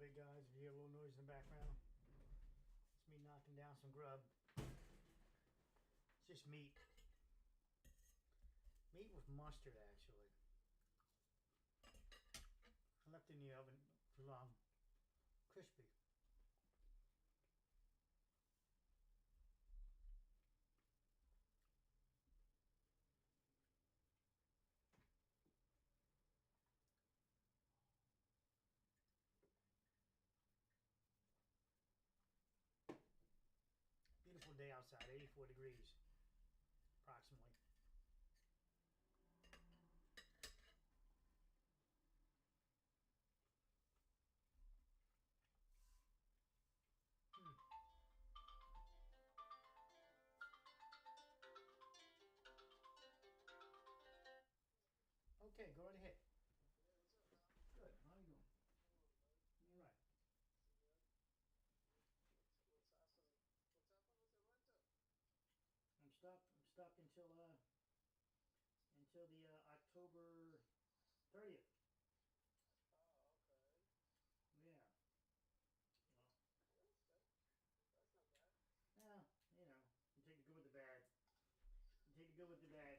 big guys. If you hear a little noise in the background, it's me knocking down some grub. It's just meat. Meat with mustard, actually. I left it in the oven too long. Crispy. Beautiful day outside, 84 degrees, approximately. Okay, go right ahead. Good. How are you doing? All right. I'm stuck. I'm stuck until the October 30th. Yeah. Well, you know, you take the good with the bad. You take the good with the bad.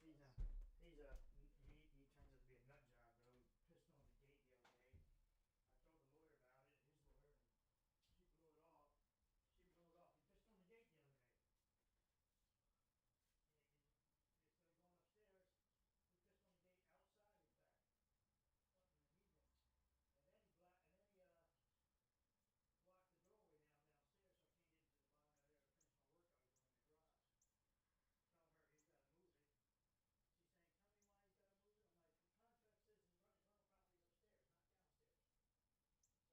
He's a, he turns out to be a nut job though. He pissed on the gate the other day. I told the lawyer about it, his lawyer, and she blew it off. She blew it off. He pissed on the gate the other day. So going upstairs, he pissed on the gate outside, in fact. Something that he's in. And then he blocked the doorway now downstairs, so I can't get into the bottom of there to finish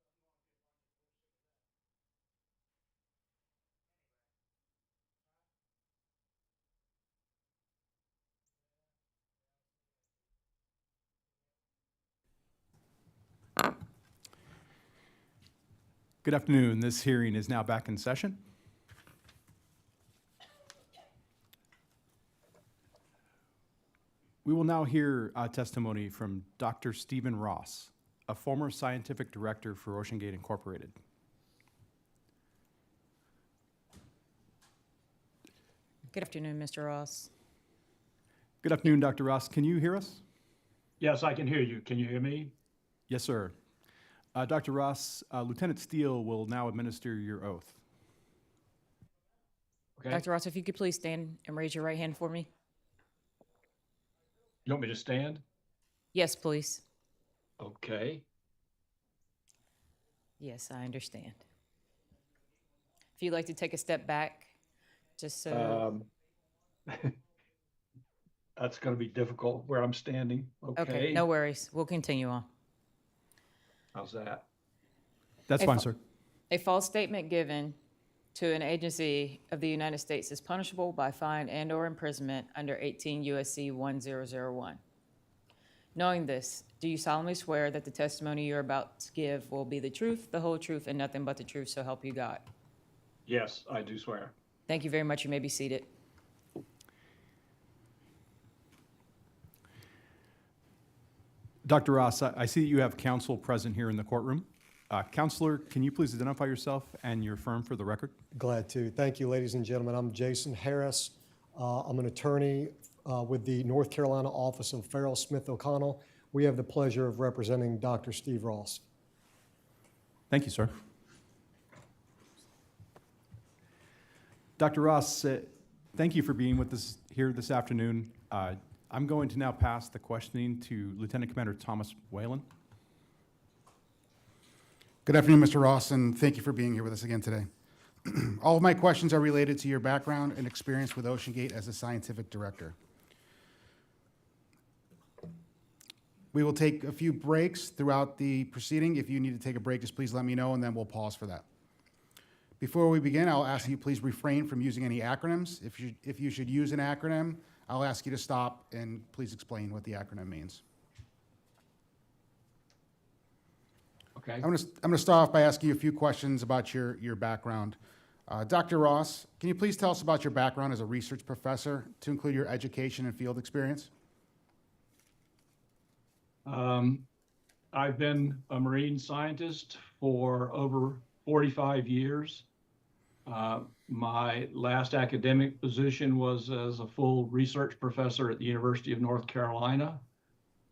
my work I was doing in the garage. Telling her he's got to move it. She's saying, "Tell me why he's got to move it." I'm like, "The contract says the rental property is upstairs, not downstairs." So he wanted to be a bunch of bullshit with that. Anyway, huh? Yeah, I was thinking that too. Good afternoon. This hearing is now back in session. We will now hear testimony from Dr. Stephen Ross, a former scientific director for OceanGate Incorporated. Good afternoon, Mr. Ross. Good afternoon, Dr. Ross. Can you hear us? Yes, I can hear you. Can you hear me? Yes, sir. Dr. Ross, Lieutenant Steele will now administer your oath. Okay. Dr. Ross, if you could please stand and raise your right hand for me. You want me to stand? Yes, please. Okay. Yes, I understand. If you'd like to take a step back, just so. That's going to be difficult where I'm standing. Okay, no worries. We'll continue on. How's that? That's fine, sir. A false statement given to an agency of the United States is punishable by fine and/or imprisonment under 18 U.S.C. 1001. Knowing this, do you solemnly swear that the testimony you're about to give will be the truth, the whole truth, and nothing but the truth, so help you God? Yes, I do swear. Thank you very much. You may be seated. Dr. Ross, I see that you have counsel present here in the courtroom. Counselor, can you please identify yourself and your firm for the record? Glad to. Thank you, ladies and gentlemen. I'm Jason Harris. I'm an attorney with the North Carolina office of Farrell Smith O'Connell. We have the pleasure of representing Dr. Steve Ross. Thank you, sir. Dr. Ross, thank you for being with us here this afternoon. I'm going to now pass the questioning to Lieutenant Commander Thomas Whalen. Good afternoon, Mr. Ross, and thank you for being here with us again today. All of my questions are related to your background and experience with OceanGate as a scientific director. We will take a few breaks throughout the proceeding. If you need to take a break, just please let me know, and then we'll pause for that. Before we begin, I'll ask you please refrain from using any acronyms. If you should use an acronym, I'll ask you to stop and please explain what the acronym means. Okay. I'm going to start off by asking you a few questions about your background. Dr. Ross, can you please tell us about your background as a research professor, to include your education and field experience? I've been a marine scientist for over 45 years. My last academic position was as a full research professor at the University of North Carolina.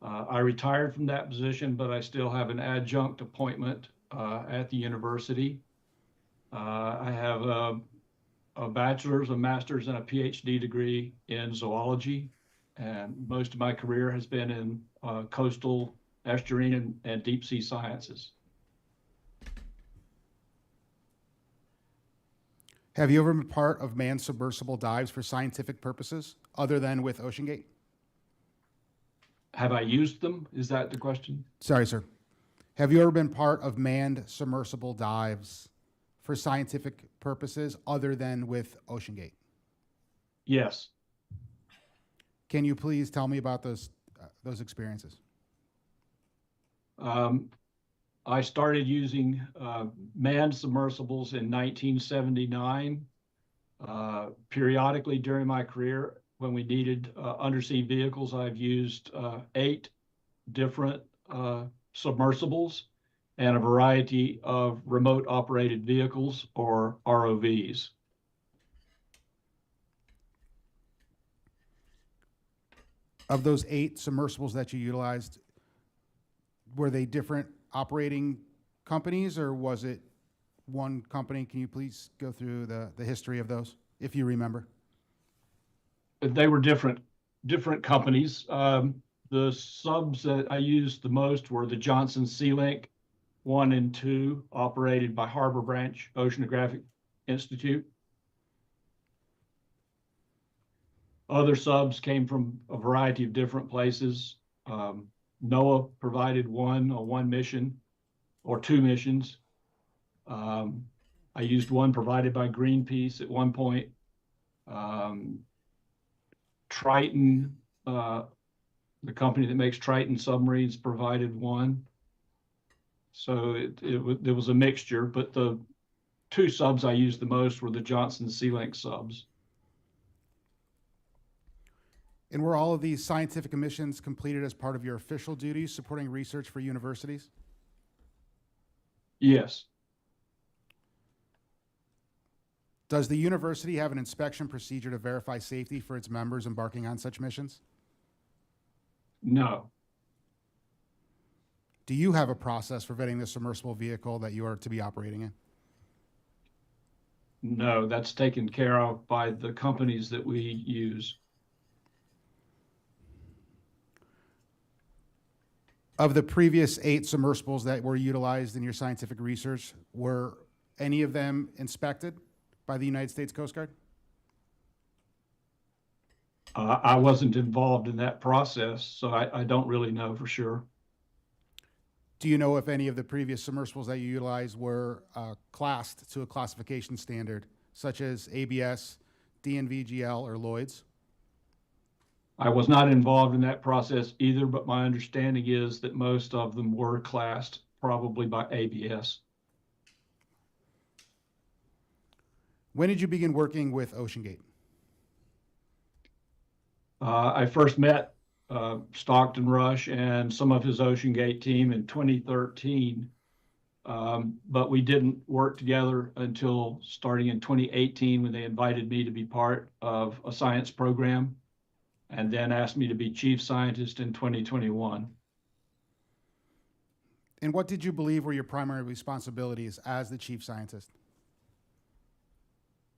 I retired from that position, but I still have an adjunct appointment at the university. I have a bachelor's, a master's, and a PhD degree in zoology, and most of my career has been in coastal, estuarine, and deep sea sciences. Have you ever been part of manned submersible dives for scientific purposes other than with OceanGate? Have I used them? Is that the question? Sorry, sir. Have you ever been part of manned submersible dives for scientific purposes other than with OceanGate? Yes. Can you please tell me about those experiences? I started using manned submersibles in 1979. Periodically during my career, when we needed undersea vehicles, I've used 8 different submersibles and a variety of remote operated vehicles, or ROVs. Of those 8 submersibles that you utilized, were they different operating companies or was it one company? Can you please go through the history of those, if you remember? They were different companies. The subs that I used the most were the Johnson Sea Link 1 and 2, operated by Harbor Branch Oceanographic Institute. Other subs came from a variety of different places. NOAA provided one mission or 2 missions. I used one provided by Greenpeace at one point. Triton, the company that makes Triton submarines, provided one. So it was a mixture, but the 2 subs I used the most were the Johnson Sea Link subs. And were all of these scientific missions completed as part of your official duties supporting research for universities? Yes. Does the university have an inspection procedure to verify safety for its members embarking on such missions? No. Do you have a process for vetting the submersible vehicle that you are to be operating in? No, that's taken care of by the companies that we use. Of the previous 8 submersibles that were utilized in your scientific research, were any of them inspected by the United States Coast Guard? I wasn't involved in that process, so I don't really know for sure. Do you know if any of the previous submersibles that you utilized were classed to a classification standard, such as ABS, DNVGL, or Lloyd's? I was not involved in that process either, but my understanding is that most of them were classed probably by ABS. When did you begin working with OceanGate? I first met Stockton Rush and some of his OceanGate team in 2013, but we didn't work together until starting in 2018 when they invited me to be part of a science program, and then asked me to be chief scientist in 2021. And what did you believe were your primary responsibilities as the chief scientist?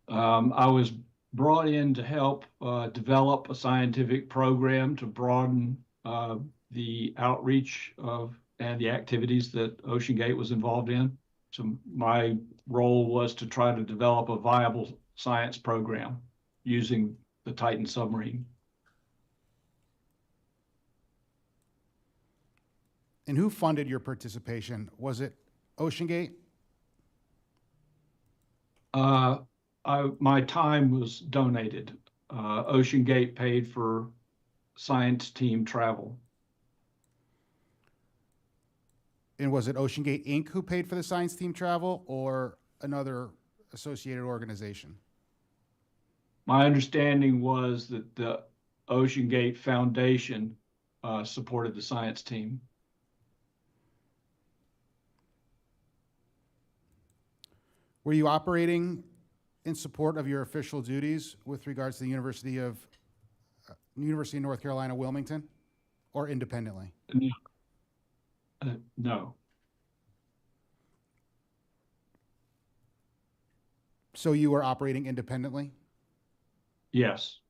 I was brought in to help develop a scientific program to broaden the outreach of and the activities that OceanGate was involved in. So my role was to try to develop a viable science program using the Titan submarine. And who funded your participation? Was it OceanGate? My time was donated. OceanGate paid for science team travel. And was it OceanGate Inc. who paid for the science team travel or another associated organization? My understanding was that the OceanGate Foundation supported the science team. Were you operating in support of your official duties with regards to the University of North Carolina, Wilmington, or independently? No. So you were operating independently? Yes.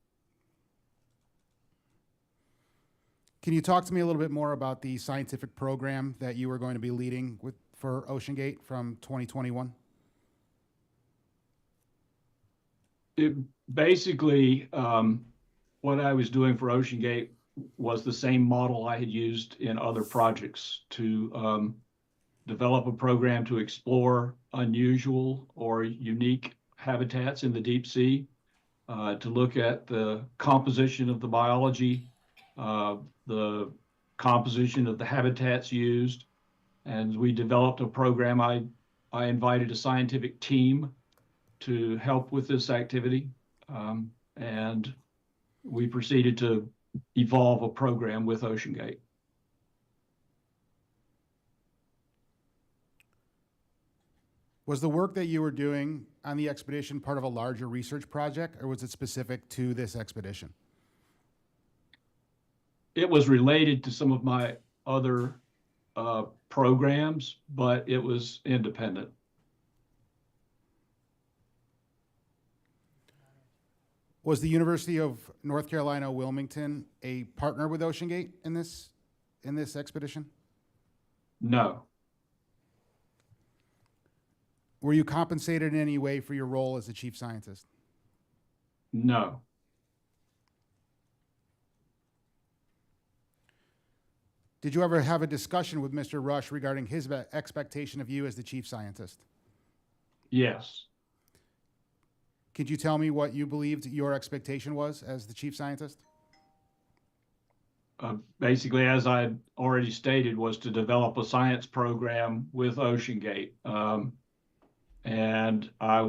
Can you talk to me a little bit more about the scientific program that you were going to be leading for OceanGate from 2021? Basically, what I was doing for OceanGate was the same model I had used in other projects to develop a program to explore unusual or unique habitats in the deep sea, to look at the composition of the biology, the composition of the habitats used. And we developed a program. I invited a scientific team to help with this activity. And we proceeded to evolve a program with OceanGate. Was the work that you were doing on the expedition part of a larger research project, or was it specific to this expedition? It was related to some of my other programs, but it was independent. Was the University of North Carolina, Wilmington a partner with OceanGate in this expedition? No. Were you compensated in any way for your role as the chief scientist? No. Did you ever have a discussion with Mr. Rush regarding his expectation of you as the chief scientist? Yes. Could you tell me what you believed your expectation was as the chief scientist? Basically, as I already stated, was to develop a science program with OceanGate. And it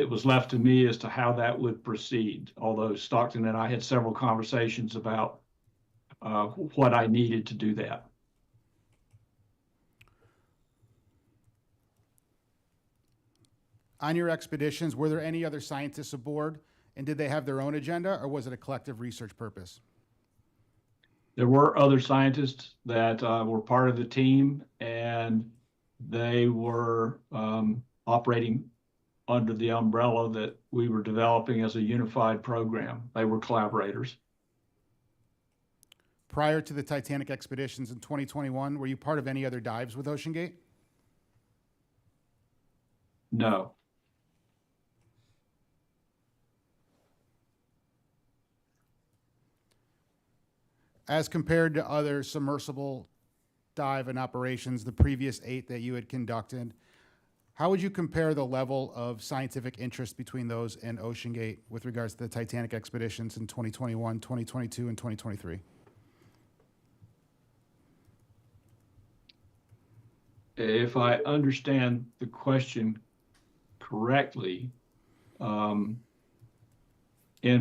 was left to me as to how that would proceed, although Stockton and I had several conversations about what I needed to do that. On your expeditions, were there any other scientists aboard, and did they have their own agenda, or was it a collective research purpose? There were other scientists that were part of the team, and they were operating under the umbrella that we were developing as a unified program. They were collaborators. Prior to the Titanic expeditions in 2021, were you part of any other dives with OceanGate? No. As compared to other submersible dive and operations, the previous 8 that you had conducted, how would you compare the level of scientific interest between those and OceanGate with regards to the Titanic expeditions in 2021, 2022, and 2023? If I understand the question correctly, in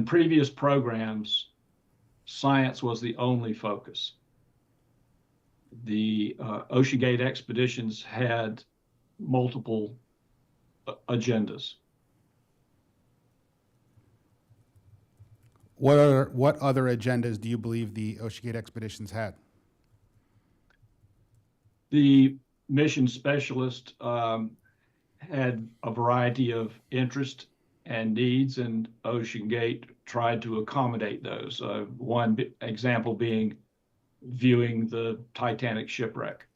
previous programs, science was the only focus. The OceanGate expeditions had multiple agendas. What other agendas do you believe the OceanGate expeditions had? The mission specialist had a variety of interest and needs, and OceanGate tried to accommodate those. One example being viewing the Titanic shipwreck.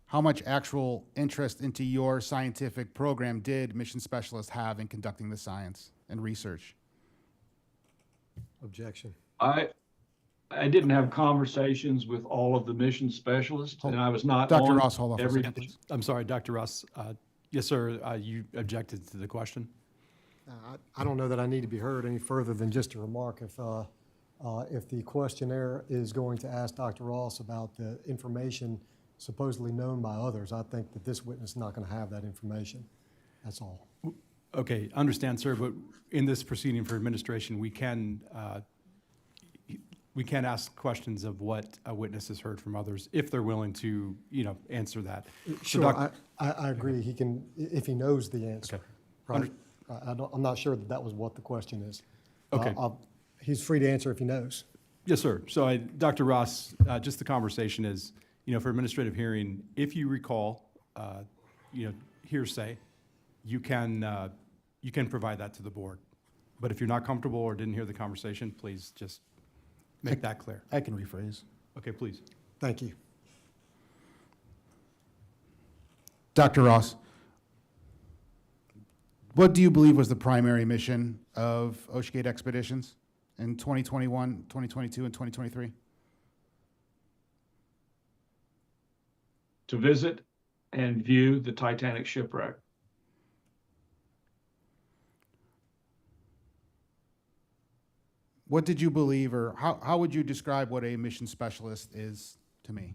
How much actual interest into your scientific program did mission specialists have in conducting the science and research? Objection. I didn't have conversations with all of the mission specialists, and I was not Dr. on Ross, hold on for a every. second, please. I'm sorry, Dr. Russ. Yes, sir, you objected to the question? I don't know that I need to be heard any further than just a remark. If the questionnaire is going to ask Dr. Ross about the information supposedly known by others, I think that this witness is not going to have that information. That's all. Okay, understand, sir, but in this proceeding for administration, we can we can't ask questions of what a witness has heard from others if they're willing to, answer that. So Sure, I agree. He can, if he knows the answer. Okay. Right? I'm not sure that that was what the question is. Okay. He's free to answer if he knows. Yes, sir. So Dr. Ross, just the conversation is, for administrative hearing, if you recall, hearsay, you can provide that to the board. But if you're not comfortable or didn't hear the conversation, please just make that clear. I can rephrase. Okay, please. Thank you. Dr. Ross, what do you believe was the primary mission of OceanGate expeditions in 2021, 2022, and 2023? To visit and view the Titanic shipwreck. What did you believe, or how would you describe what a mission specialist is to me?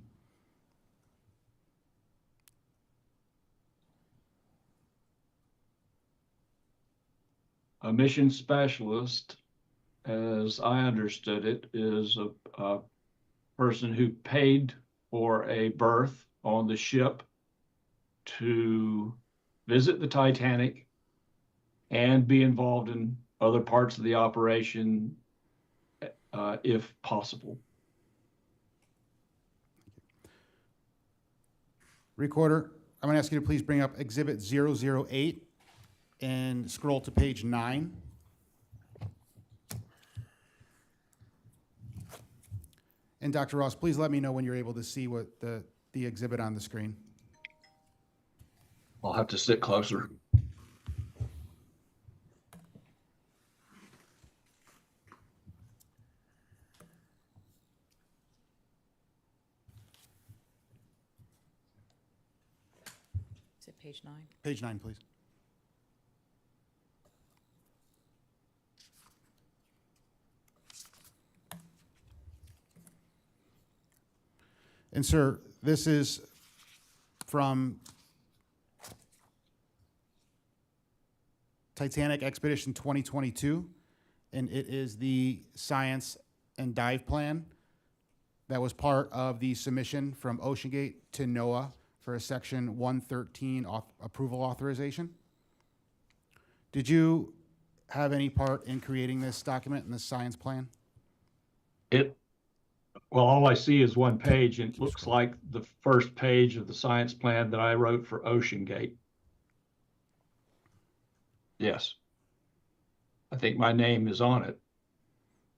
A mission specialist, as I understood it, is a person who paid for a berth on the ship to visit the Titanic and be involved in other parts of the operation if possible. Recorder, I'm going to ask you to please bring up Exhibit 008 and scroll to page 9. And Dr. Ross, please let me know when you're able to see what the exhibit on the screen. I'll have to sit closer. Is it page 9? Page 9, please. And sir, this is from Titanic Expedition 2022, and it is the science and dive plan that was part of the submission from OceanGate to NOAA for a Section 113 approval authorization. Did you have any part in creating this document and this science plan? Well, all I see is one page, and it looks like the first page of the science plan that I wrote for OceanGate. Yes. I think my name is on it.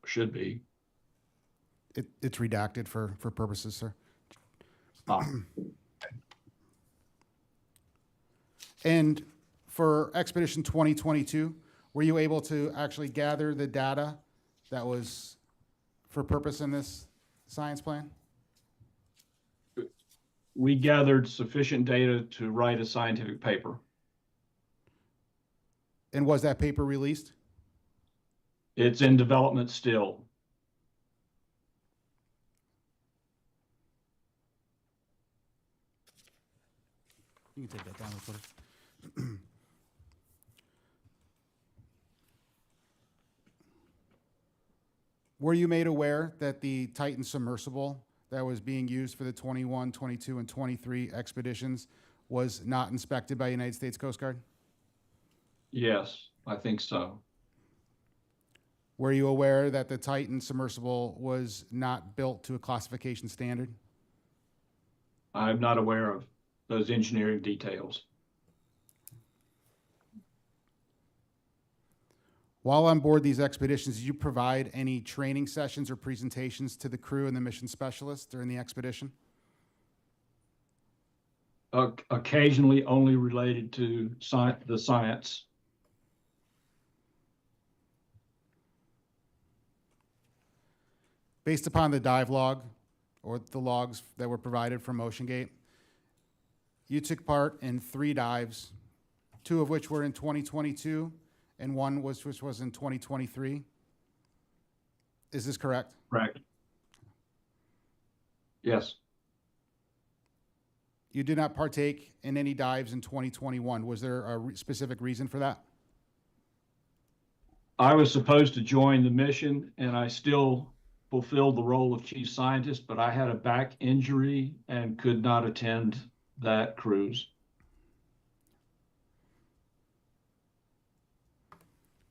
Should be. It's redacted for purposes, sir. And for Expedition 2022, were you able to actually gather the data that was for purpose in this science plan? We gathered sufficient data to write a scientific paper. And was that paper released? It's in development still. You can take that down real quick. Were you made aware that the Titan submersible that was being used for the 21, 22, and 23 expeditions was not inspected by United States Coast Guard? Yes, I think so. Were you aware that the Titan submersible was not built to a classification standard? I'm not aware of those engineering details. While on board these expeditions, did you provide any training sessions or presentations to the crew and the mission specialists during the expedition? Occasionally only related to the science. Based upon the dive log or the logs that were provided from OceanGate, you took part in 3 dives, 2 of which were in 2022 and 1 which was in 2023. Is this correct? Correct. Yes. You did not partake in any dives in 2021. Was there a specific reason for that? I was supposed to join the mission, and I still fulfilled the role of chief scientist, but I had a back injury and could not attend that cruise.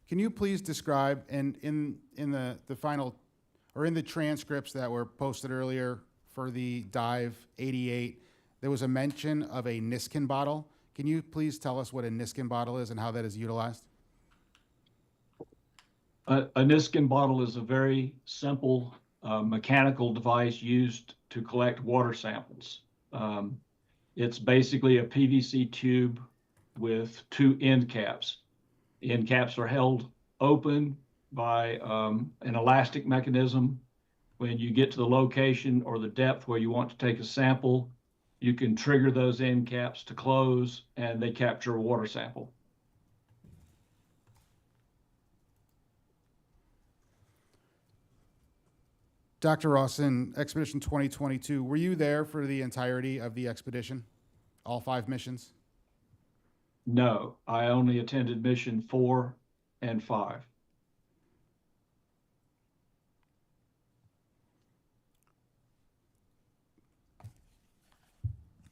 Can you please describe, and in the final, or in the transcripts that were posted earlier for the dive 88, there was a mention of a Niskin bottle. Can you please tell us what a Niskin bottle is and how that is utilized? A Niskin bottle is a very simple mechanical device used to collect water samples. It's basically a PVC tube with two end caps. The end caps are held open by an elastic mechanism. When you get to the location or the depth where you want to take a sample, you can trigger those end caps to close and they capture a water sample. Dr. Ross, in Expedition 2022, were you there for the entirety of the expedition? All 5 missions? No, I only attended mission 4 and 5.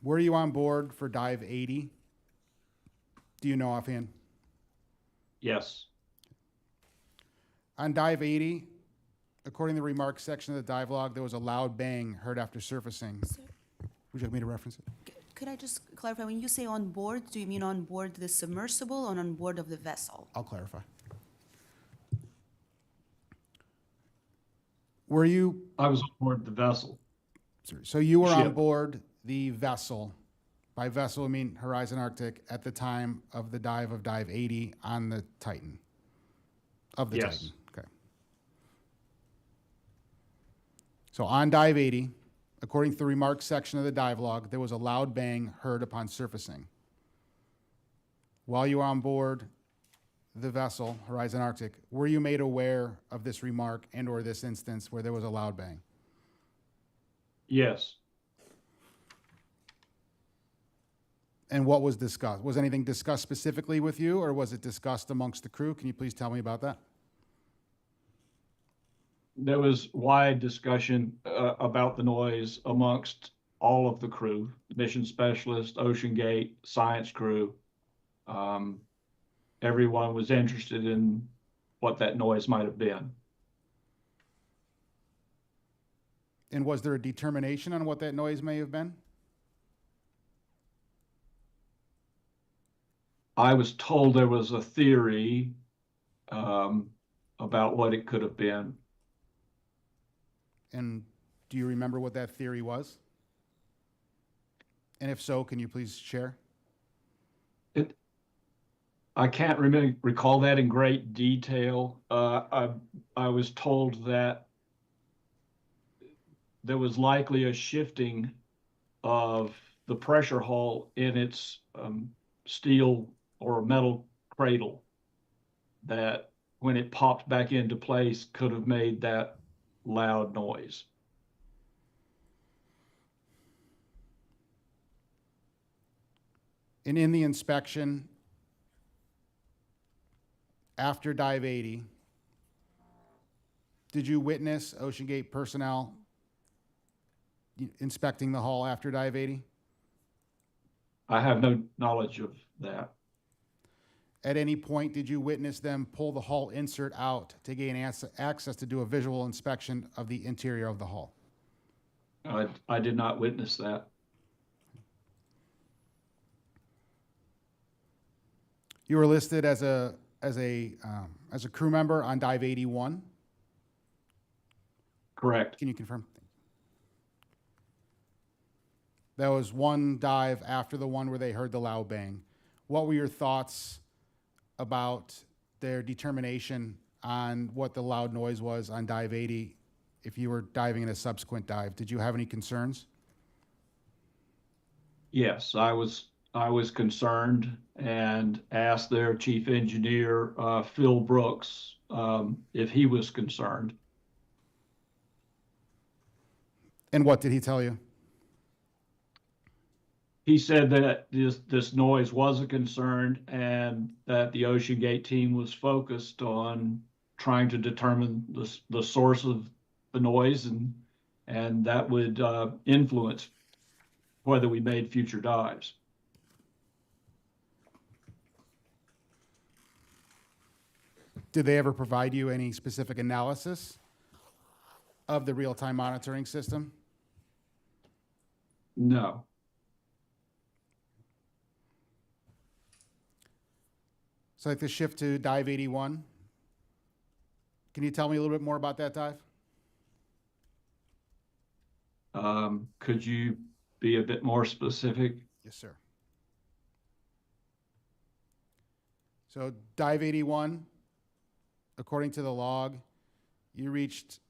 Were you on board for dive 80? Do you know offhand? Yes. On dive 80, according to the remarks section of the dive log, there was a loud bang heard after surfacing. Sir, Would you like me to reference it? could I just clarify, when you say on board, do you mean on board the submersible or on board of the vessel? I'll clarify. Were you, I was on board the vessel. so you were on Ship. board the vessel, by vessel I mean Horizon Arctic, at the time of the dive of dive 80 on the Titan? Of the Yes. Titan, okay. So on dive 80, according to the remarks section of the dive log, there was a loud bang heard upon surfacing. While you were on board the vessel, Horizon Arctic, were you made aware of this remark and or this instance where there was a loud bang? Yes. And what was discussed? Was anything discussed specifically with you, or was it discussed amongst the crew? Can you please tell me about that? There was wide discussion about the noise amongst all of the crew, mission specialist, OceanGate, science crew. Everyone was interested in what that noise might have been. And was there a determination on what that noise may have been? I was told there was a theory about what it could have been. And do you remember what that theory was? And if so, can you please share? I can't recall that in great detail. I was told that there was likely a shifting of the pressure hull in its steel or metal cradle that when it popped back into place could have made that loud noise. And in the inspection after dive 80, did you witness OceanGate personnel inspecting the hull after dive 80? I have no knowledge of that. At any point, did you witness them pull the hull insert out to gain access to do a visual inspection of the interior of the hull? I did not witness that. You were listed as a crew member on dive 81. Correct. Can you confirm? That was one dive after the one where they heard the loud bang. What were your thoughts about their determination on what the loud noise was on dive 80 if you were diving in a subsequent dive? Did you have any concerns? Yes, I was concerned and asked their chief engineer, Phil Brooks, if he was concerned. And what did he tell you? He said that this noise was a concern and that the OceanGate team was focused on trying to determine the source of the noise, and that would influence whether we made future dives. Did they ever provide you any specific analysis of the real-time monitoring system? No. So I'd like to shift to dive 81. Can you tell me a little bit more about that dive? Could you be a bit more specific? Yes, sir. So dive 81, according to the log, you reached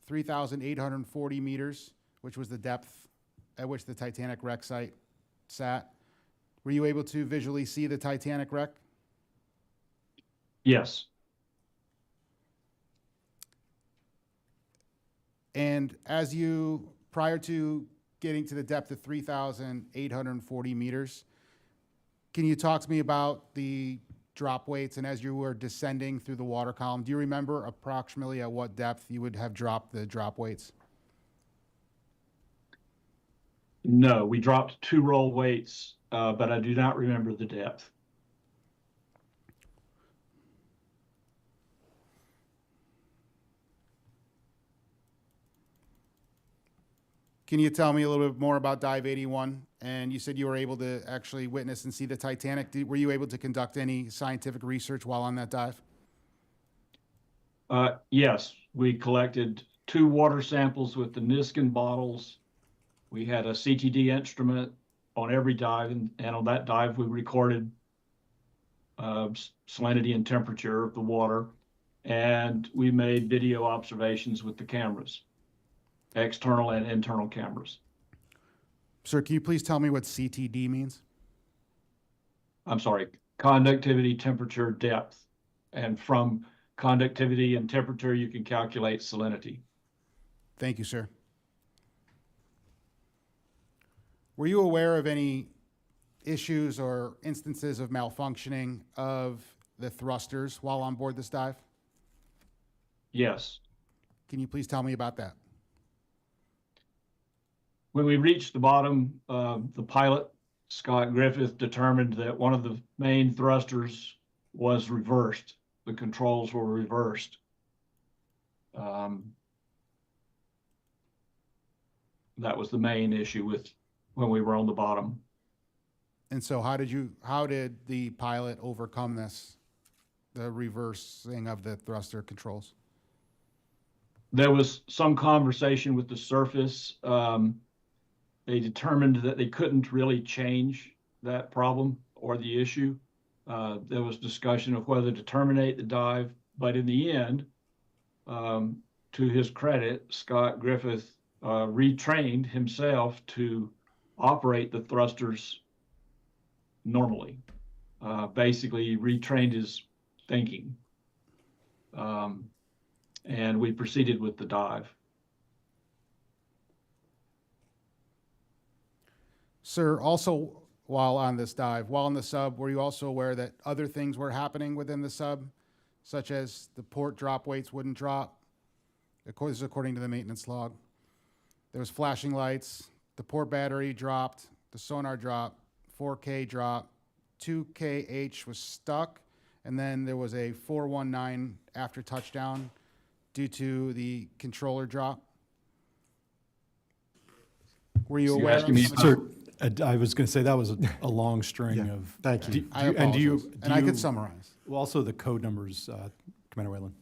3,840 meters, which was the depth at which the Titanic wreck site sat. Were you able to visually see the Titanic wreck? Yes. And as you, prior to getting to the depth of 3,840 meters, can you talk to me about the drop weights? And as you were descending through the water column, do you remember approximately at what depth you would have dropped the drop weights? No, we dropped 2 roll weights, but I do not remember the depth. Can you tell me a little bit more about dive 81? And you said you were able to actually witness and see the Titanic. Were you able to conduct any scientific research while on that dive? Yes, we collected 2 water samples with the Niskin bottles. We had a CTD instrument on every dive, and on that dive we recorded salinity and temperature of the water, and we made video observations with the cameras, external and internal cameras. Sir, can you please tell me what CTD means? I'm sorry, conductivity, temperature, depth, and from conductivity and temperature you can calculate salinity. Thank you, sir. Were you aware of any issues or instances of malfunctioning of the thrusters while on board this dive? Yes. Can you please tell me about that? When we reached the bottom, the pilot, Scott Griffith, determined that one of the main thrusters was reversed. The controls were reversed. That was the main issue with when we were on the bottom. And so how did the pilot overcome this, the reversing of the thruster controls? There was some conversation with the surface. They determined that they couldn't really change that problem or the issue. There was discussion of whether to terminate the dive, but in the end, to his credit, Scott Griffith retrained himself to operate the thrusters normally. Basically, he retrained his thinking. And we proceeded with the dive. Sir, also while on this dive, while in the sub, were you also aware that other things were happening within the sub, such as the port drop weights wouldn't drop? This is according to the maintenance log. There was flashing lights, the port battery dropped, the sonar dropped, 4K dropped, 2KH was stuck, and then there was a 419 after touchdown due to the controller drop. Were you So you're aware asking me about- Sir, I was going to say that was a long string Yeah, of. thank you. I apologize. And I could summarize. Well, also the code numbers, Commander Whalen.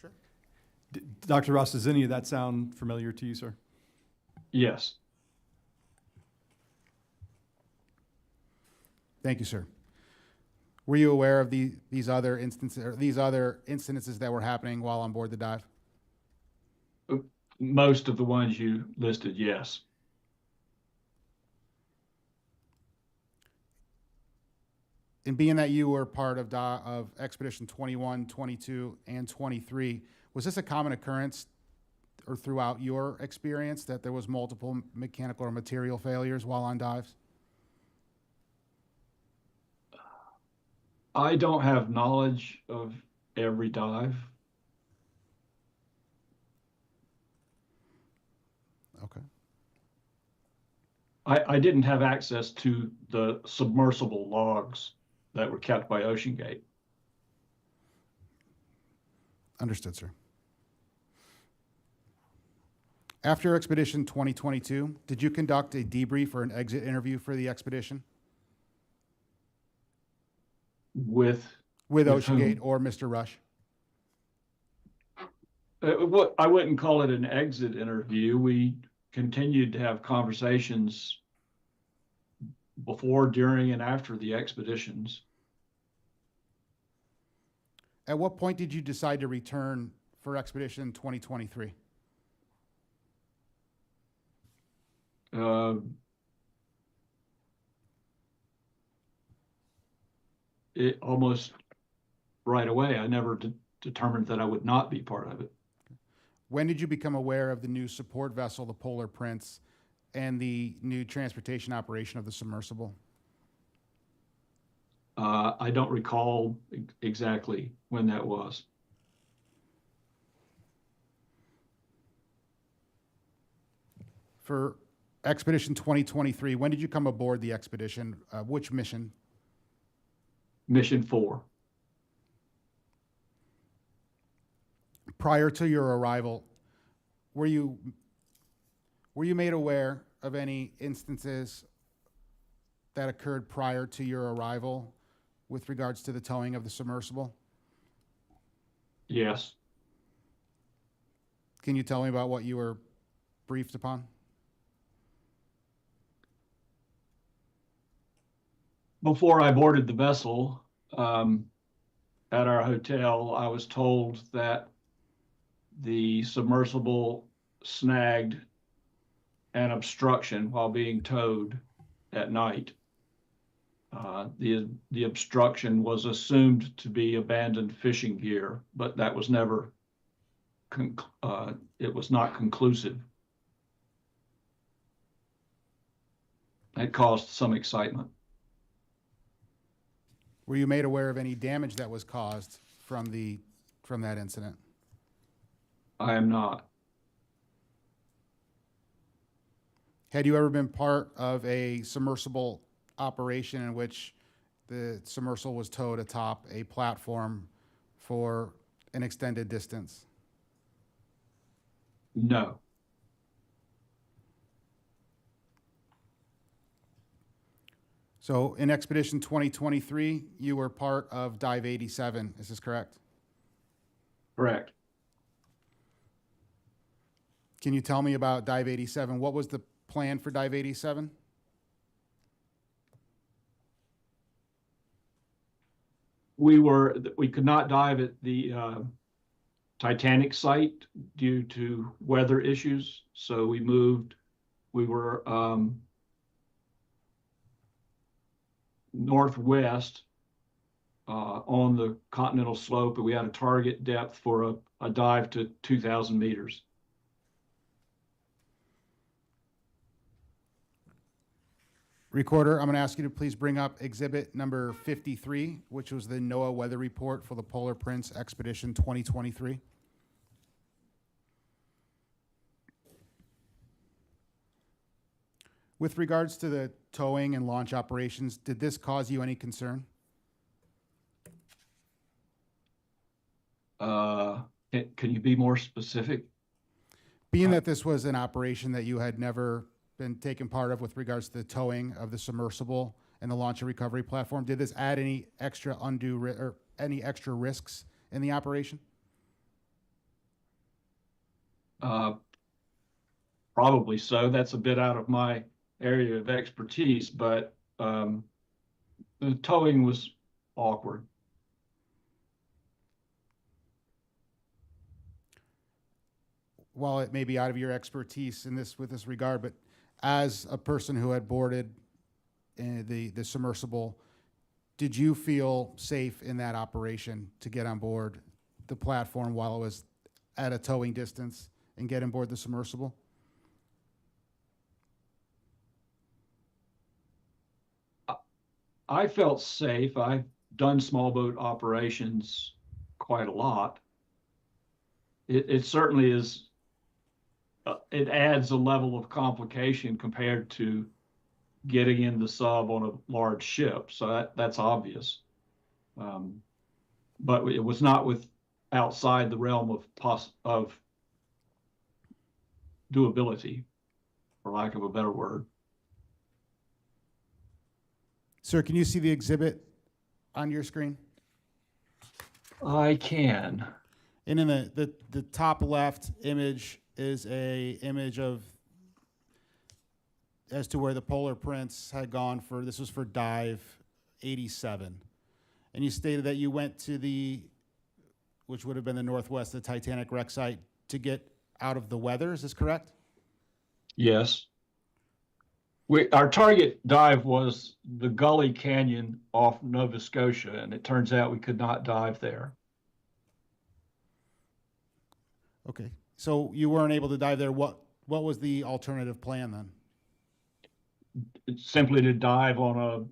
Sure. Dr. Ross, does any of that sound familiar to you, sir? Yes. Thank you, sir. Were you aware of these other incidences that were happening while on board the dive? Most of the ones you listed, yes. And being that you were part of Expedition 21, 22, and 23, was this a common occurrence or throughout your experience that there was multiple mechanical or material failures while on dives? I don't have knowledge of every dive. Okay. I didn't have access to the submersible logs that were kept by OceanGate. Understood, sir. After Expedition 2022, did you conduct a debrief or an exit interview for the expedition With with With OceanGate whom? or Mr. Rush? What I wouldn't call it an exit interview. We continued to have conversations before, during, and after the expeditions. At what point did you decide to return for Expedition 2023? Uh, it almost right away. I never determined that I would not be part of it. When did you become aware of the new support vessel, the Polar Prince, and the new transportation operation of the submersible? I don't recall exactly when that was. For Expedition 2023, when did you come aboard the expedition? Which mission? Mission 4. Prior to your arrival, were you made aware of any instances that occurred prior to your arrival with regards to the towing of the submersible? Yes. Can you tell me about what you were briefed upon? Before I boarded the vessel, at our hotel, I was told that the submersible snagged an obstruction while being towed at night. The obstruction was assumed to be abandoned fishing gear, but that was never, it was not conclusive. It caused some excitement. Were you made aware of any damage that was caused from that incident? I am not. Had you ever been part of a submersible operation in which the submersible was towed atop a platform for an extended distance? No. So in Expedition 2023, you were part of Dive 87, is this correct? Correct. Can you tell me about Dive 87? What was the plan for Dive 87? We could not dive at the Titanic site due to weather issues, so we moved. We were northwest on the continental slope, and we had a target depth for a dive to 2,000 meters. Recorder, I'm going to ask you to please bring up exhibit number 53, which was the NOAA weather report for the Polar Prince Expedition 2023. With regards to the towing and launch operations, did this cause you any concern? Can you be more specific? Being that this was an operation that you had never been taken part of with regards to the towing of the submersible and the launch and recovery platform, did this add any extra or any extra risks in the operation? Probably so. That's a bit out of my area of expertise, but the towing was awkward. While it may be out of your expertise with this regard, but as a person who had boarded the submersible, did you feel safe in that operation to get on board the platform while it was at a towing distance and get on board the submersible? I felt safe. I've done small boat operations quite a lot. It certainly is it adds a level of complication compared to getting in the sub on a large ship. So that's obvious. But it was not outside the realm of doability, for lack of a better word. Sir, can you see the exhibit on your screen? I can. And in the top left image is a image of as to where the Polar Prince had gone for, this was for dive 87. And you stated that you went to which would have been the northwest, the Titanic wreck site, to get out of the weather. Is this correct? Yes. Our target dive was the Gully Canyon off Nova Scotia, and it turns out we could not dive there. Okay. So you weren't able to dive there. What was the alternative plan then? It's simply to dive on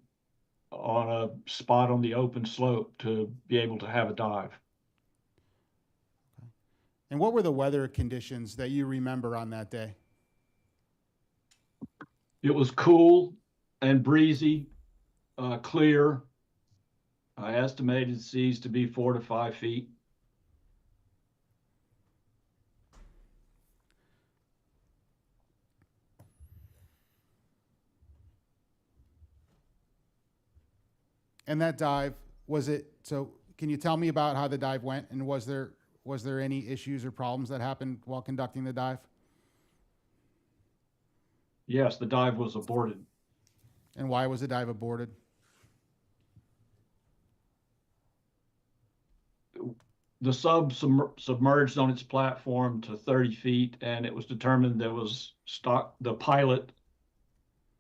a spot on the open slope to be able to have a dive. And what were the weather conditions that you remember on that day? It was cool and breezy, clear. I estimated seas to be 4 to 5 feet. And that dive, can you tell me about how the dive went, and was there any issues or problems that happened while conducting the dive? Yes, the dive was aborted. And why was the dive aborted? The sub submerged on its platform to 30 feet, and it was determined the pilot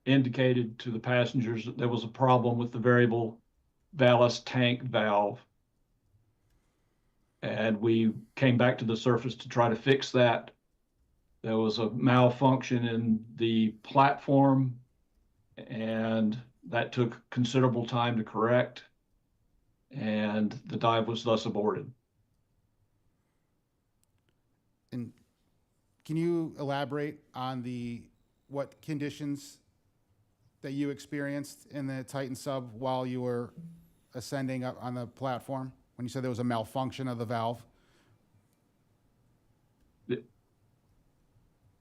indicated to the passengers that there was a problem with the variable ballast tank valve. And we came back to the surface to try to fix that. There was a malfunction in the platform, and that took considerable time to correct, and the dive was thus aborted. And can you elaborate on what conditions that you experienced in the Titan sub while you were ascending up on the platform, when you said there was a malfunction of the valve?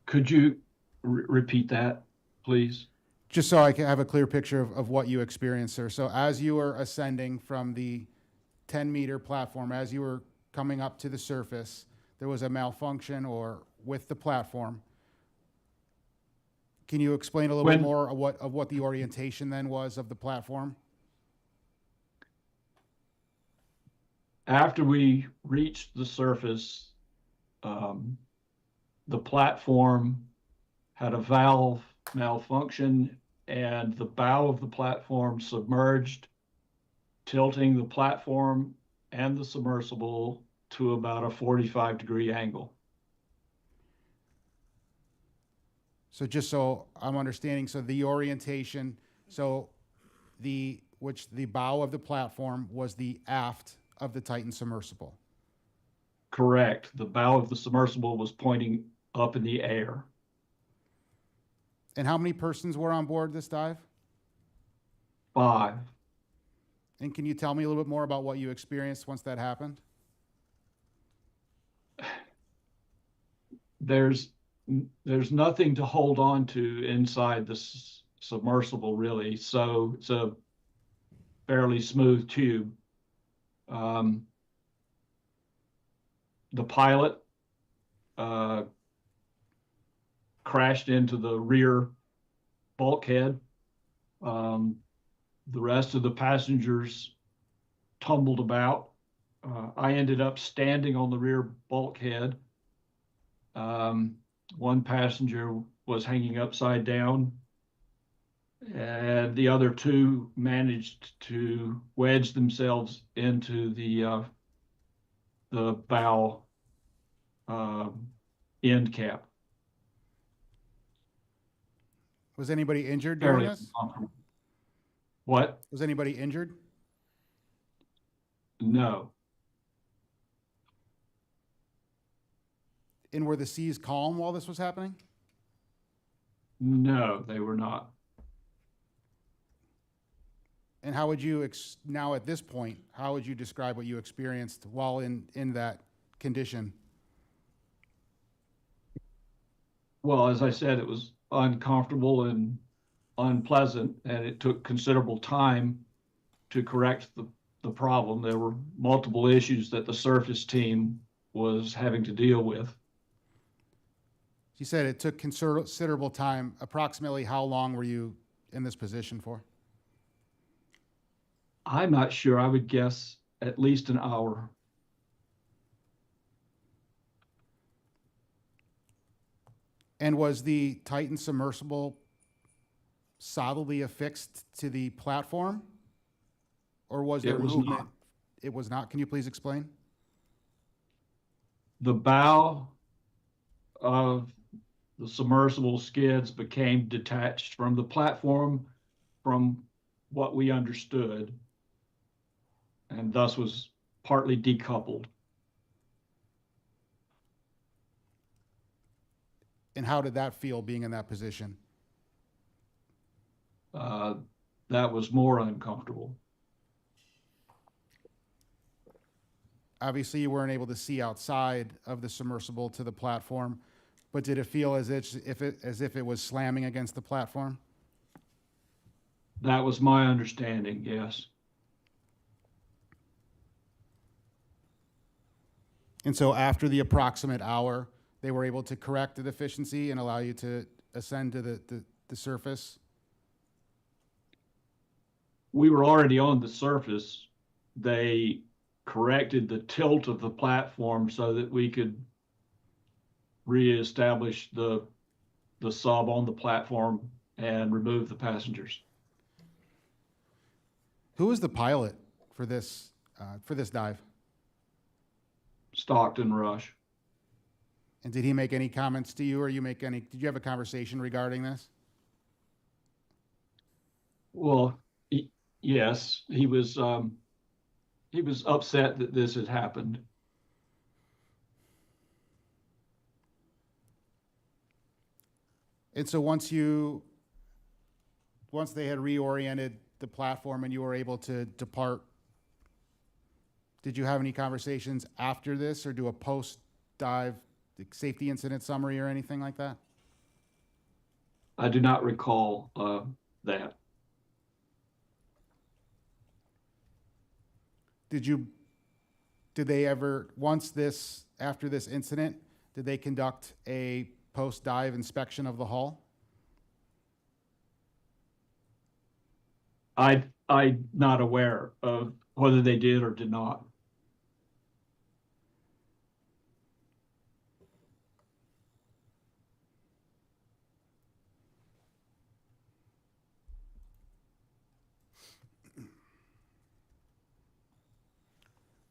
Could you repeat that, please? Just so I can have a clear picture of what you experienced, sir. So as you were ascending from the 10-meter platform, as you were coming up to the surface, there was a malfunction with the platform. Can you explain a little bit more of what the orientation then was of the platform? After we reached the surface, the platform had a valve malfunction, and the bow of the platform submerged, tilting the platform and the submersible to about a 45-degree angle. So just so I'm understanding, so the orientation, which the bow of the platform was the aft of the Titan submersible. Correct. The bow of the submersible was pointing up in the air. And how many persons were on board this dive? 5. And can you tell me a little bit more about what you experienced once that happened? There's nothing to hold on to inside this submersible, really. So it's a fairly smooth tube. The pilot crashed into the rear bulkhead. The rest of the passengers tumbled about. I ended up standing on the rear bulkhead. One passenger was hanging upside down, and the other 2 managed to wedge themselves into the bow end cap. Was anybody injured during this? What? Was anybody injured? No. And were the seas calm while this was happening? No, they were not. And how would you, now at this point, how would you describe what you experienced while in that condition? Well, as I said, it was uncomfortable and unpleasant, and it took considerable time to correct the problem. There were multiple issues that the surface team was having to deal with. You said it took considerable time. Approximately how long were you in this position for? I'm not sure. I would guess at least an hour. And was the Titan submersible solidly affixed to the platform? Or was there It was movement? not. It was not. Can you please explain? The bow of the submersible skids became detached from the platform from what we understood, and thus was partly decoupled. And how did that feel being in that position? That was more uncomfortable. Obviously, you weren't able to see outside of the submersible to the platform, but did it feel as if it was slamming against the platform? That was my understanding, yes. And so after the approximate hour, they were able to correct the deficiency and allow you to ascend to the surface? We were already on the surface. They corrected the tilt of the platform so that we could reestablish the sub on the platform and remove the passengers. Who was the pilot for this dive? Stockton Rush. And did he make any comments to you, or did you have a conversation regarding this? Well, yes, he was upset that this had happened. And so once they had reoriented the platform and you were able to depart, did you have any conversations after this or do a post-dive safety incident summary or anything like that? I do not recall that. Did they ever, after this incident, did they conduct a post-dive inspection of the hull? I'm not aware of whether they did or did not.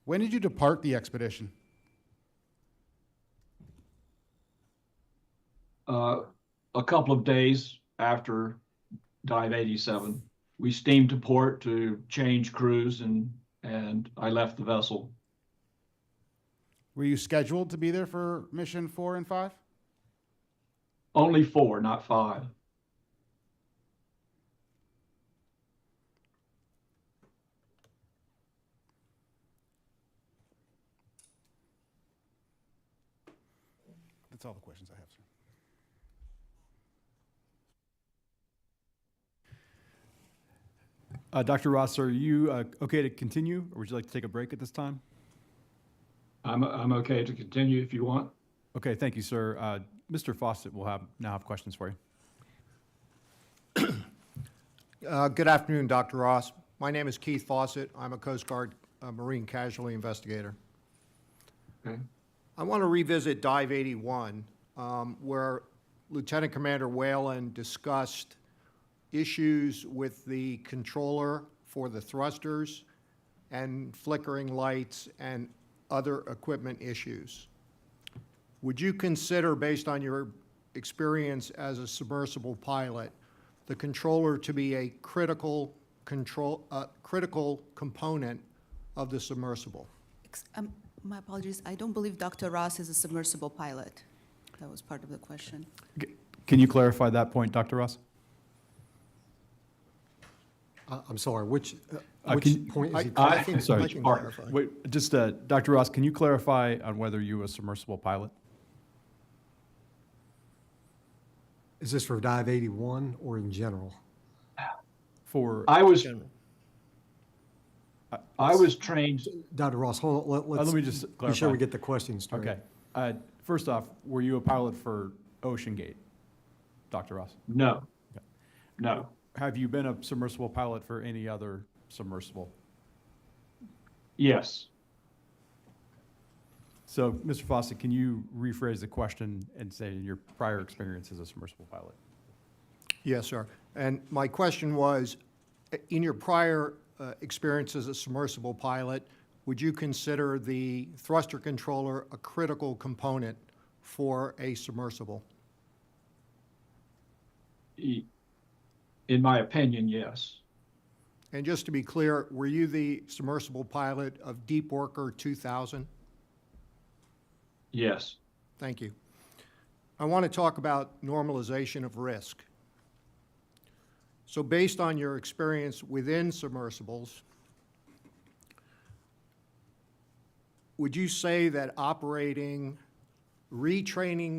When did you depart the expedition? A couple of days after Dive 87. We steamed to port to change crews and I left the vessel. Were you scheduled to be there for mission 4 and 5? Only 4, not 5. That's all the questions I have, sir. Dr. Ross, are you okay to continue, or would you like to take a break at this time? I'm okay to continue if you want. Okay, thank you, sir. Mr. Fawcett will now have questions for you. Good afternoon, Dr. Ross. My name is Keith Fawcett. I'm a Coast Guard Marine Casualty Investigator. Okay. I want to revisit Dive 81, where Lieutenant Commander Whalen discussed issues with the controller for the thrusters and flickering lights and other equipment issues. Would you consider, based on your experience as a submersible pilot, the controller to be a critical component of the submersible? My apologies, I don't believe Dr. Ross is a submersible pilot. That was part of the question. Can you clarify that point, Dr. Ross? I'm sorry, which can- point is he? I can, Sorry. I can clarify. Wait, just, Dr. Ross, can you clarify on whether you were a submersible pilot? Is this for Dive 81 or in general? For, I was, General. I was trained, Dr. Ross, hold on, let's let me just be sure clarify. we get the question straight. Okay. First off, were you a pilot for OceanGate, Dr. Ross? no, no. Have you been a submersible pilot for any other submersible? Yes. So, Mr. Fawcett, can you rephrase the question and say your prior experience as a submersible pilot? Yes, sir. And my question was, in your prior experience as a submersible pilot, would you consider the thruster controller a critical component for a submersible? In my opinion, yes. And just to be clear, were you the submersible pilot of Deep Worker 2000? Yes. Thank you. I want to talk about normalization of risk. So based on your experience within submersibles, would you say that retraining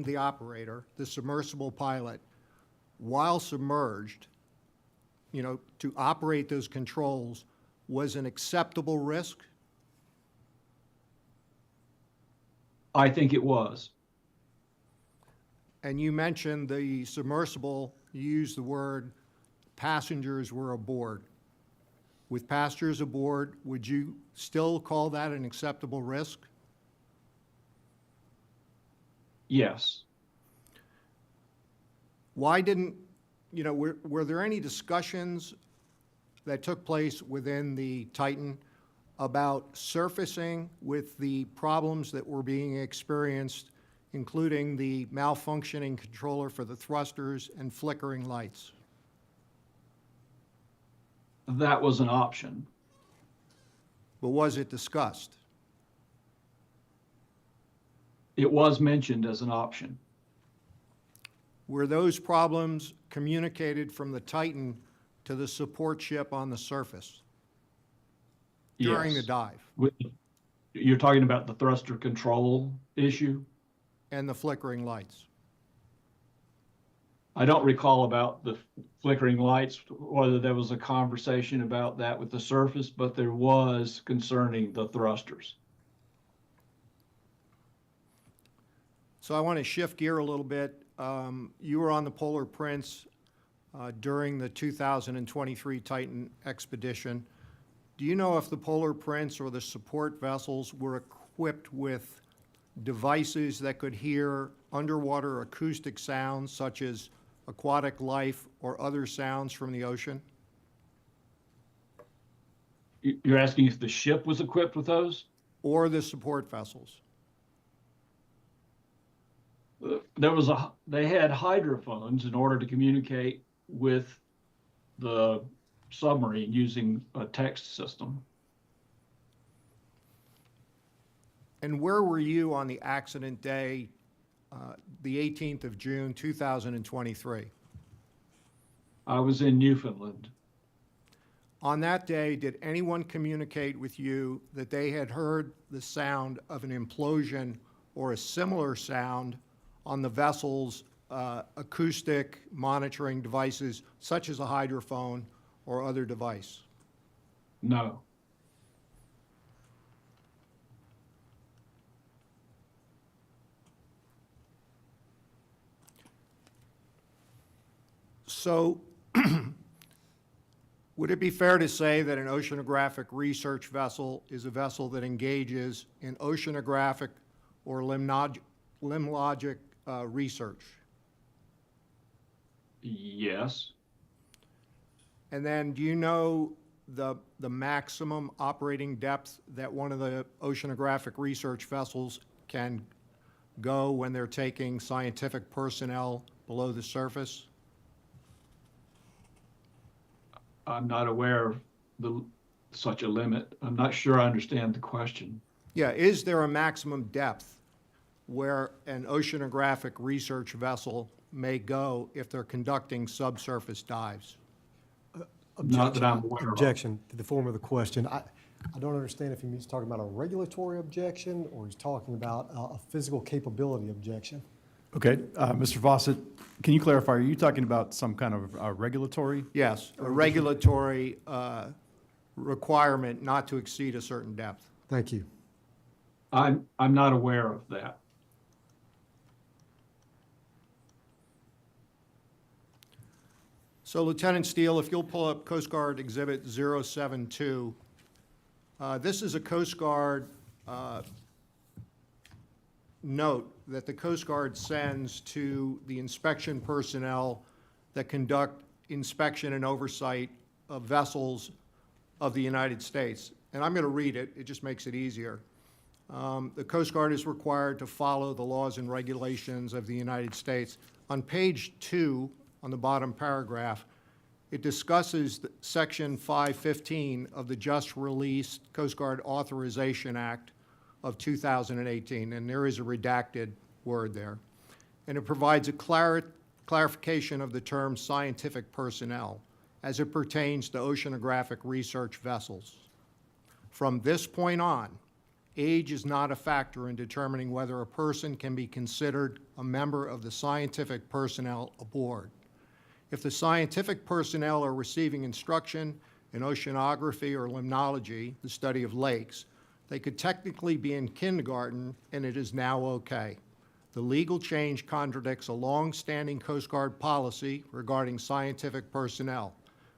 the operator, the submersible pilot, while submerged, to operate those controls was an acceptable risk? I think it was. And you mentioned the submersible, you used the word passengers were aboard. With passengers aboard, would you still call that an acceptable risk? Yes. Why didn't, were there any discussions that took place within the Titan about surfacing with the problems that were being experienced, including the malfunctioning controller for the thrusters and flickering lights? That was an option. But was it discussed? It was mentioned as an option. Were those problems communicated from the Titan to the support ship on the surface during the Yes. dive You're talking about the thruster control issue? and the flickering lights? I don't recall about the flickering lights, whether there was a conversation about that with the surface, but there was concerning the thrusters. So I want to shift gear a little bit. You were on the Polar Prince during the 2023 Titan expedition. Do you know if the Polar Prince or the support vessels were equipped with devices that could hear underwater acoustic sounds such as aquatic life or other sounds from the ocean? You're asking if the ship was equipped with those? Or the support vessels? They had hydrophones in order to communicate with the submarine using a text system. And where were you on the accident day, the 18th of June, 2023? I was in Newfoundland. On that day, did anyone communicate with you that they had heard the sound of an implosion or a similar sound on the vessel's acoustic monitoring devices, such as a hydrophone or other device? No. So would it be fair to say that an oceanographic research vessel is a vessel that engages in oceanographic or limnologic research? Yes. And then do you know the maximum operating depth that one of the oceanographic research vessels can go when they're taking scientific personnel below the surface? I'm not aware of such a limit. I'm not sure I understand the question. Yeah, is there a maximum depth where an oceanographic research vessel may go if they're conducting subsurface dives? Not that I'm aware of. Objection to the form of the question. I don't understand if he's talking about a regulatory objection or he's talking about a physical capability objection. Okay, Mr. Fawcett, can you clarify, are you talking about some kind of regulatory? Yes, a regulatory requirement not to exceed a certain depth. Thank you. I'm not aware of that. So Lieutenant Steele, if you'll pull up Coast Guard Exhibit 072, this is a Coast Guard note that the Coast Guard sends to the inspection personnel that conduct inspection and oversight of vessels of the United States. And I'm going to read it. It just makes it easier. The Coast Guard is required to follow the laws and regulations of the United States. On page 2, on the bottom paragraph, it discusses Section 515 of the just released Coast Guard Authorization Act of 2018, and there is a redacted word there. And it provides a clarification of the term scientific personnel as it pertains to oceanographic research vessels. From this point on, age is not a factor in determining whether a person can be considered a member of the scientific personnel aboard. If the scientific personnel are receiving instruction in oceanography or limnology, the study of lakes, they could technically be in kindergarten, and it is now okay. The legal change contradicts a long-standing Coast Guard policy regarding scientific personnel,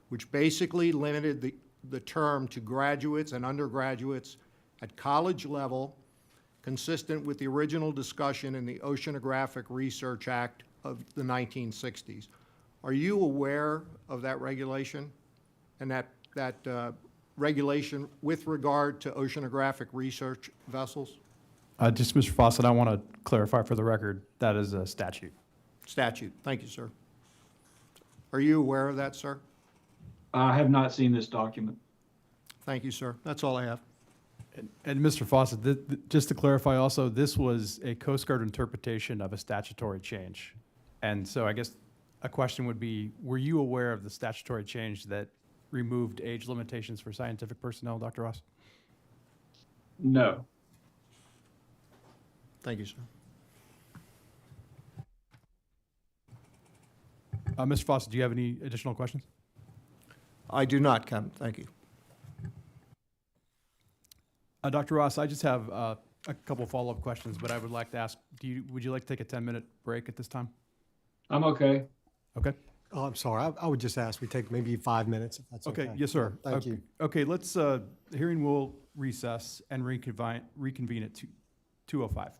which basically limited the term to graduates and undergraduates at college level, consistent with the original discussion in the Oceanographic Research Act of the 1960s. Are you aware of that regulation and that regulation with regard to oceanographic research vessels? Just, Mr. Fawcett, I want to clarify for the record, that is a statute. Statute. Thank you, sir. Are you aware of that, sir? I have not seen this document. Thank you, sir. That's all I have. And Mr. Fawcett, just to clarify also, this was a Coast Guard interpretation of a statutory change. And so I guess a question would be, were you aware of the statutory change that removed age limitations for scientific personnel, Dr. Ross? No. Thank you, sir. Mr. Fawcett, do you have any additional questions? I do not, Captain. Thank you. Dr. Ross, I just have a couple follow-up questions, but I would like to ask, would you like to take a 10-minute break at this time? I'm okay. Okay. Oh, I'm sorry. I would just ask we take maybe 5 minutes if that's okay. Okay, yes, sir. Thank Okay. you. Okay, let's, the hearing will recess and reconvene at 2:05.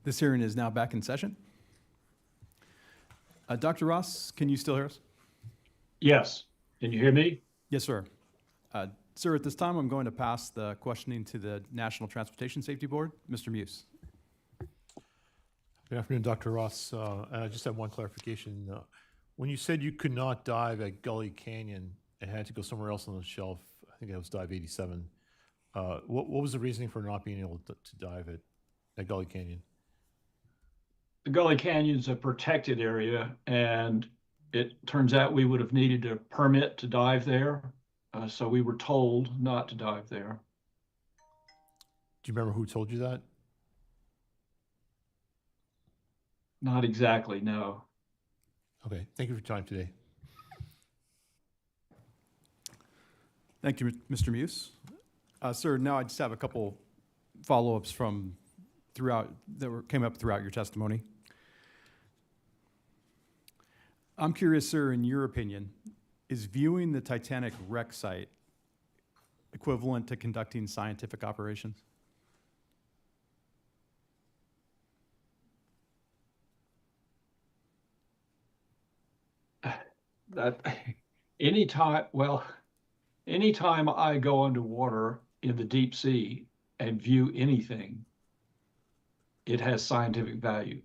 This hearing is now back in session. Dr. Ross, can you still hear us? Yes. Can you hear me? Yes, sir. Sir, at this time, I'm going to pass the questioning to the National Transportation Safety Board. Mr. Muse. Good afternoon, Dr. Ross. I just have one clarification. When you said you could not dive at Gully Canyon and had to go somewhere else on the shelf, I think that was dive 87. What was the reasoning for not being able to dive at Gully Canyon? The Gully Canyon's a protected area, and it turns out we would have needed a permit to dive there. So we were told not to dive there. Do you remember who told you that? Not exactly, no. Okay, thank you for your time today. Thank you, Mr. Muse. Sir, now I just have a couple follow-ups from came up throughout your testimony. I'm curious, sir, in your opinion, is viewing the Titanic wreck site equivalent to conducting scientific operations? Anytime I go underwater in the deep sea and view anything, it has scientific value.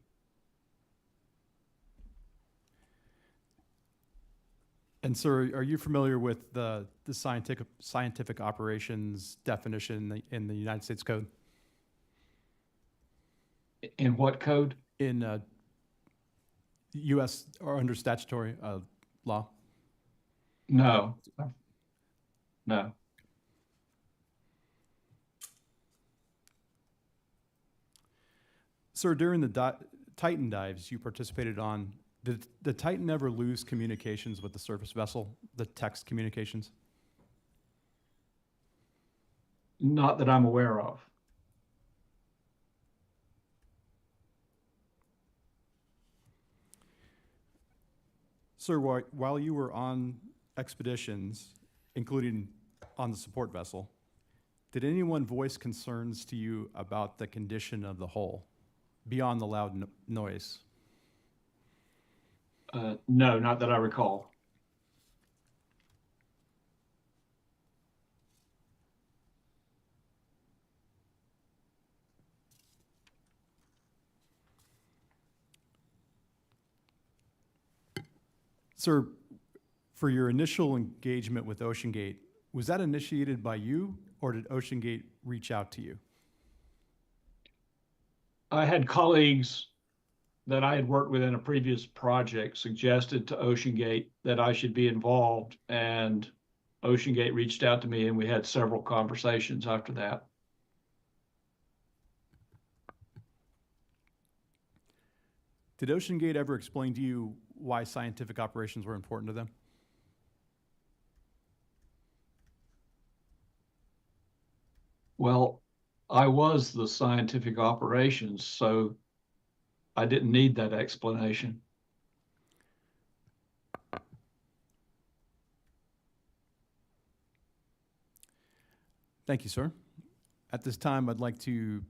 And sir, are you familiar with the scientific operations definition in the United States Code? In what code? In U.S. or under statutory law? No. No. Sir, during the Titan dives you participated on, did the Titan ever lose communications with the surface vessel, the text communications? Not that I'm aware of. Sir, while you were on expeditions, including on the support vessel, did anyone voice concerns to you about the condition of the hull beyond the loud noise? No, not that I recall. Sir, for your initial engagement with OceanGate, was that initiated by you, or did OceanGate reach out to you? I had colleagues that I had worked with in a previous project suggested to OceanGate that I should be involved, and OceanGate reached out to me, and we had several conversations after that. Did OceanGate ever explain to you why scientific operations were important to them? Well, I was the scientific operations, so I didn't need that explanation. Thank you, sir. At this time, I'd like to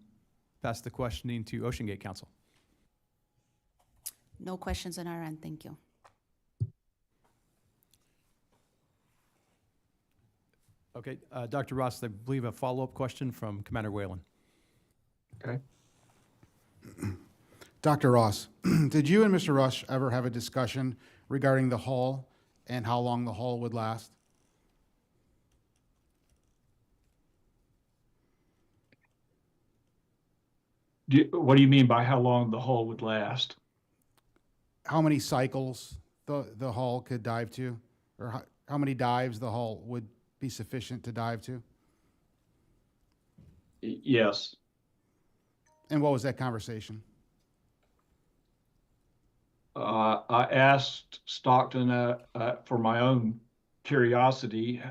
pass the questioning to OceanGate Counsel. No questions on our end, thank you. Okay, Dr. Ross, I believe a follow-up question from Commander Whalen. Okay. Dr. Ross, did you and Mr. Rush ever have a discussion regarding the hull and how long the hull would last? What do you mean by how long the hull would last? How many cycles the hull could dive to? Or how many dives the hull would be sufficient to dive to? Yes. And what was that conversation? I asked Stockton for my own curiosity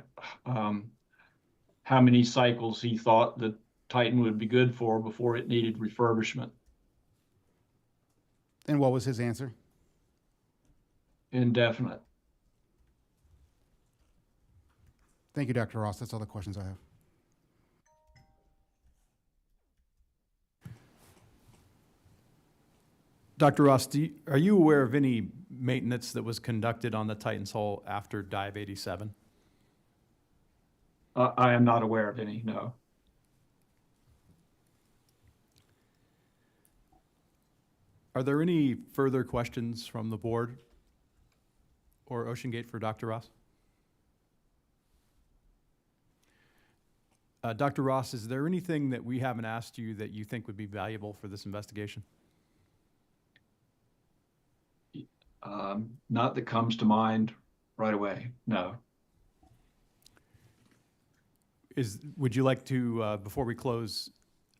how many cycles he thought the Titan would be good for before it needed refurbishment. And what was his answer? Indefinite. Thank you, Dr. Ross. That's all the questions I have. Dr. Ross, are you aware of any maintenance that was conducted on the Titan's hull after dive 87? I am not aware of any, no. Are there any further questions from the board or OceanGate for Dr. Ross? Dr. Ross, is there anything that we haven't asked you that you think would be valuable for this investigation? Not that comes to mind right away, no. Would you like to, before we close,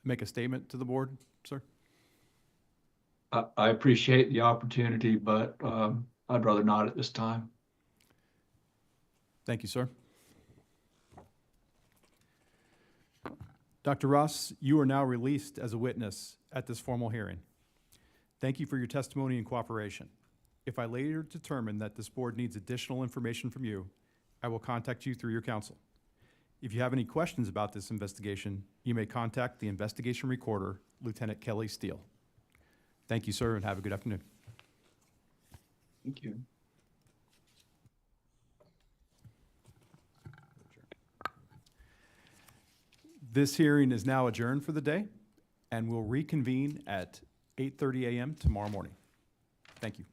make a statement to the board, sir? I appreciate the opportunity, but I'd rather not at this time. Thank you, sir. Dr. Ross, you are now released as a witness at this formal hearing. Thank you for your testimony and cooperation. If I later determine that this board needs additional information from you, I will contact you through your counsel. If you have any questions about this investigation, you may contact the investigation recorder, Lieutenant Kelly Steele. Thank you, sir, and have a good afternoon. Thank you. This hearing is now adjourned for the day, and we'll reconvene at 8:30 a.m. tomorrow morning. Thank you.